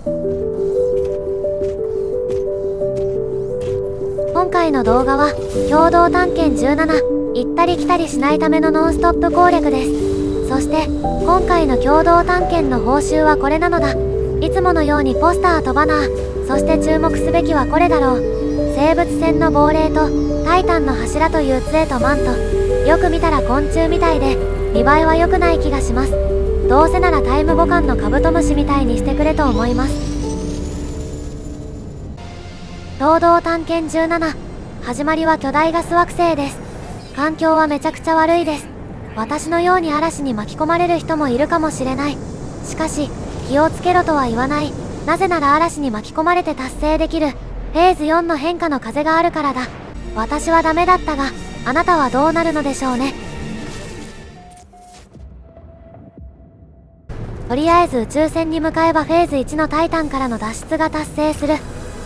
今回の動画は共同探検17、行ったり来たりしないためのノンストップ攻略です。そして今回の共同探検の報酬はこれなのだ。いつものようにポスターとバナー、そして注目すべきはこれだろう。生物船の亡霊とタイタンの柱という杖とマント。よく見たら昆虫みたいで見栄えは良くない気がします。どうせならタイムボカンのカブトムシみたいにしてくれと思います。共同探検17、始まりは巨大ガス惑星です。環境はめちゃくちゃ悪いです。私のように嵐に巻き込まれる人もいるかもしれない。しかし気をつけろとは言わない。なぜなら嵐に巻き込まれて達成できるフェーズ4の変化の風があるからだ。私はダメだったが、あなたはどうなるのでしょうね。とりあえず宇宙船に向かえばフェーズ1のタイタンからの脱出が達成する。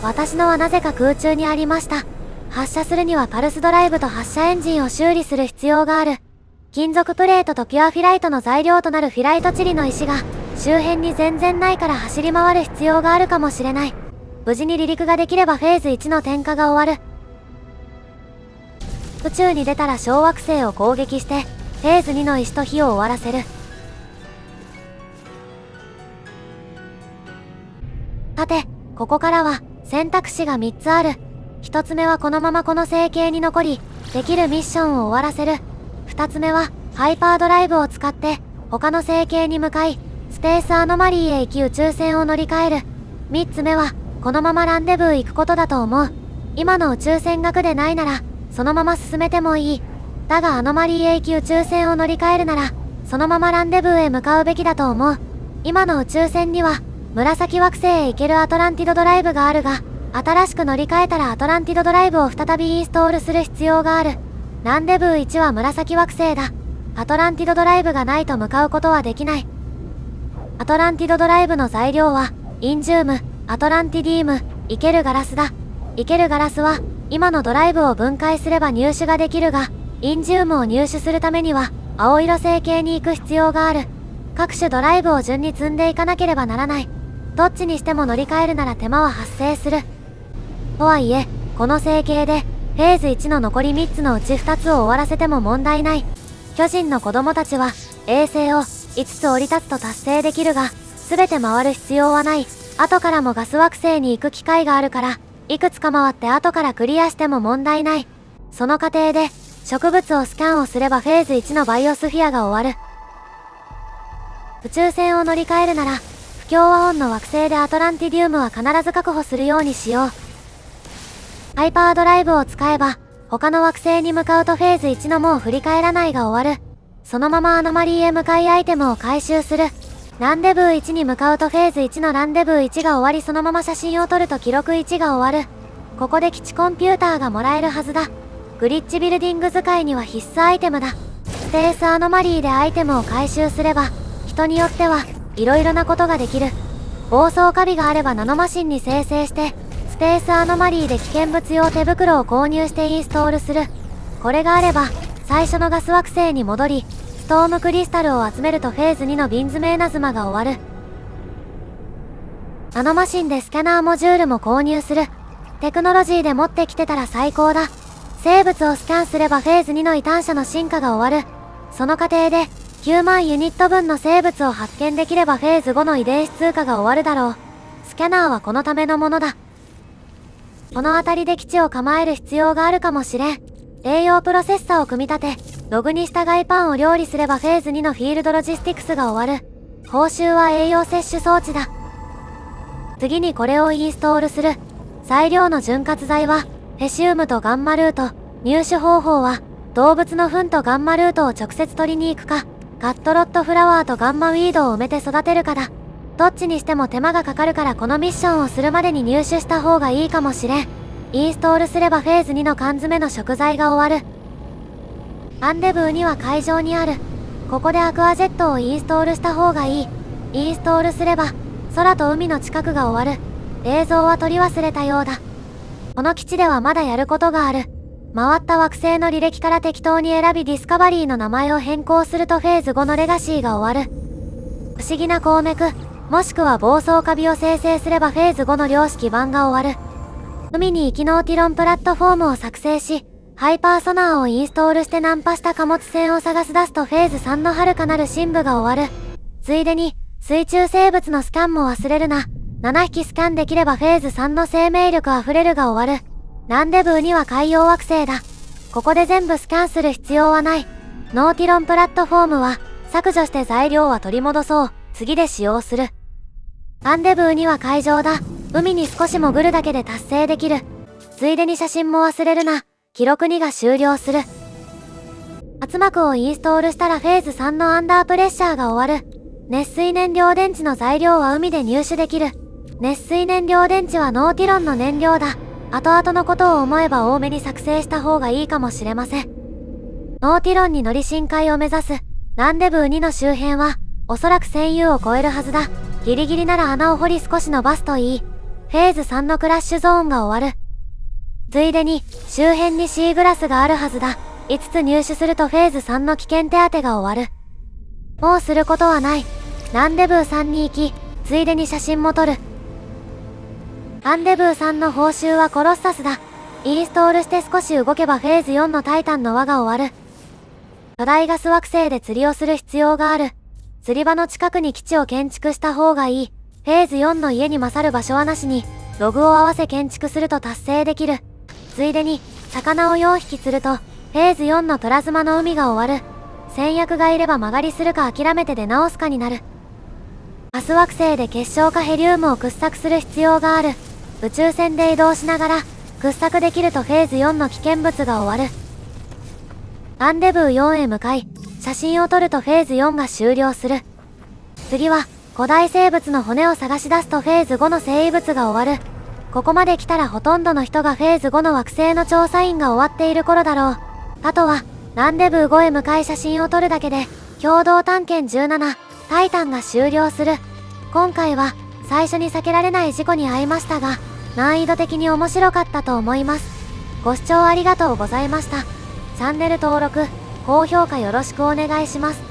私のはなぜか空中にありました。発射するにはパルスドライブと発射エンジンを修理する必要がある。金属プレートとピュアフィライトの材料となるフィライトチリの石が周辺に全然ないから走り回る必要があるかもしれない。無事に離陸ができればフェーズ1の点火が終わる。宇宙に出たら小惑星を攻撃してフェーズ2の石と火を終わらせる。さて、ここからは選択肢が3つある。1つ目はこのままこの星系に残りできるミッションを終わらせる。2つ目はハイパードライブを使って他の星系に向かいスペースアノマリーへ行き宇宙船を乗り換える。3つ目はこのままランデブー行くことだと思う。今の宇宙船学でないならそのまま進めてもいい。だがアノマリーへ行き宇宙船を乗り換えるならそのままランデブーへ向かうべきだと思う。今の宇宙船には紫惑星へ行けるアトランティドドライブがあるが、新しく乗り換えたらアトランティドドライブを再びインストールする必要がある。ランデブー1は紫惑星だ。アトランティドドライブがないと向かうことはできない。アトランティドドライブの材料はインジウム、アトランティディウム、生けるガラスだ。生けるガラスは今のドライブを分解すれば入手ができるが、インジウムを入手するためには青色星系に行く必要がある。各種ドライブを順に積んでいかなければならない。どっちにしても乗り換えるなら手間は発生する。とはいえ、この星系でフェーズ1の残り3つのうち2つを終わらせても問題ない。巨人の子供たちは衛星を5つ降り立つと達成できるが、全て回る必要はない。後からもガス惑星に行く機会があるから、いくつか回って後からクリアしても問題ない。その過程で植物をスキャンをすればフェーズ1のバイオスフィアが終わる。宇宙船を乗り換えるなら不協和音の惑星でアトランティディウムは必ず確保するようにしよう。ハイパードライブを使えば他の惑星に向かうとフェーズ1のもう振り返らないが終わる。そのままアノマリーへ向かいアイテムを回収する。ランデブー1に向かうとフェーズ1のランデブー1が終わり、そのまま写真を撮ると記録1が終わる。ここで基地コンピューターがもらえるはずだ。グリッチビルディング使いには必須アイテムだ。スペースアノマリーでアイテムを回収すれば人によってはいろいろなことができる。暴走カビがあればナノマシンに生成してスペースアノマリーで危険物用手袋を購入してインストールする。これがあれば最初のガス惑星に戻りストームクリスタルを集めるとフェーズ2の瓶詰めエナズマが終わる。ナノマシンでスキャナーモジュールも購入する。テクノロジーで持ってきてたら最高だ。生物をスキャンすればフェーズ2の異端者の進化が終わる。その過程で9万ユニット分の生物を発見できればフェーズ5の遺伝子通過が終わるだろう。スキャナーはこのためのものだ。この辺りで基地を構える必要があるかもしれん。栄養プロセッサを組み立て、ログに従いパンを料理すればフェーズ2のフィールドロジスティクスが終わる。報酬は栄養摂取装置だ。次にこれをインストールする。材料の潤滑剤はフェシウムとガンマルート。入手方法は動物の糞とガンマルートを直接取りに行くか、カットロットフラワーとガンマウィードを埋めて育てるかだ。どっちにしても手間がかかるからこのミッションをするまでに入手した方がいいかもしれん。インストールすればフェーズ2の缶詰の食材が終わる。ランデブーには海上にある。ここでアクアジェットをインストールした方がいい。インストールすれば空と海の近くが終わる。映像は撮り忘れたようだ。この基地ではまだやることがある。回った惑星の履歴から適当に選びディスカバリーの名前を変更するとフェーズ5のレガシーが終わる。不思議な鉱脈、もしくは暴走カビを生成すればフェーズ5の量子版が終わる。海に行きノーティロンプラットフォームを作成し、ハイパーソナーをインストールしてナンパした貨物船を探し出すとフェーズ3の遥かなる深部が終わる。ついでに、水中生物のスキャンも忘れるな。7匹スキャンできればフェーズ3の生命力あふれるが終わる。ランデブー2は海洋惑星だ。ここで全部スキャンする必要はない。ノーティロンプラットフォームは、削除して材料は取り戻そう。次で使用する。ランデブー2は海上だ。海に少し潜るだけで達成できる。ついでに写真も忘れるな。記録2が終了する。圧膜をインストールしたらフェーズ3のアンダープレッシャーが終わる。熱水燃料電池の材料は海で入手できる。熱水燃料電池はノーティロンの燃料だ。後々のことを思えば多めに作成した方がいいかもしれません。ノーティロンに乗り深海を目指す。ランデブー2の周辺は、おそらく1000 U を超えるはずだ。ギリギリなら穴を掘り少し伸ばすといい。フェーズ3のクラッシュゾーンが終わる。ついでに、周辺にシーグラスがあるはずだ。5つ入手するとフェーズ3の危険手当が終わる。もうすることはない。ランデブー3に行き、ついでに写真も撮る。ランデブー3の報酬はコロッサスだ。インストールして少し動けばフェーズ4のタイタンの輪が終わる。巨大ガス惑星で釣りをする必要がある。釣り場の近くに基地を建築した方がいい。フェーズ4の家に勝る場所はなしに、ログを合わせ建築すると達成できる。ついでに、魚を4匹釣ると、フェーズ4のプラズマの海が終わる。戦略がいれば曲がりするか諦めて出直すかになる。ガス惑星で結晶化ヘリウムを掘削する必要がある。宇宙船で移動しながら、掘削できるとフェーズ4の危険物が終わる。ランデブー4へ向かい、写真を撮るとフェーズ4が終了する。次は、古代生物の骨を探し出すとフェーズ5の生物が終わる。ここまで来たらほとんどの人がフェーズ5の惑星の調査員が終わっている頃だろう。あとは、ランデブー5へ向かい写真を撮るだけで、共同探検17、タイタンが終了する。今回は、最初に避けられない事故に遭いましたが、難易度的に面白かったと思います。ご視聴ありがとうございました。チャンネル登録、高評価よろしくお願いします。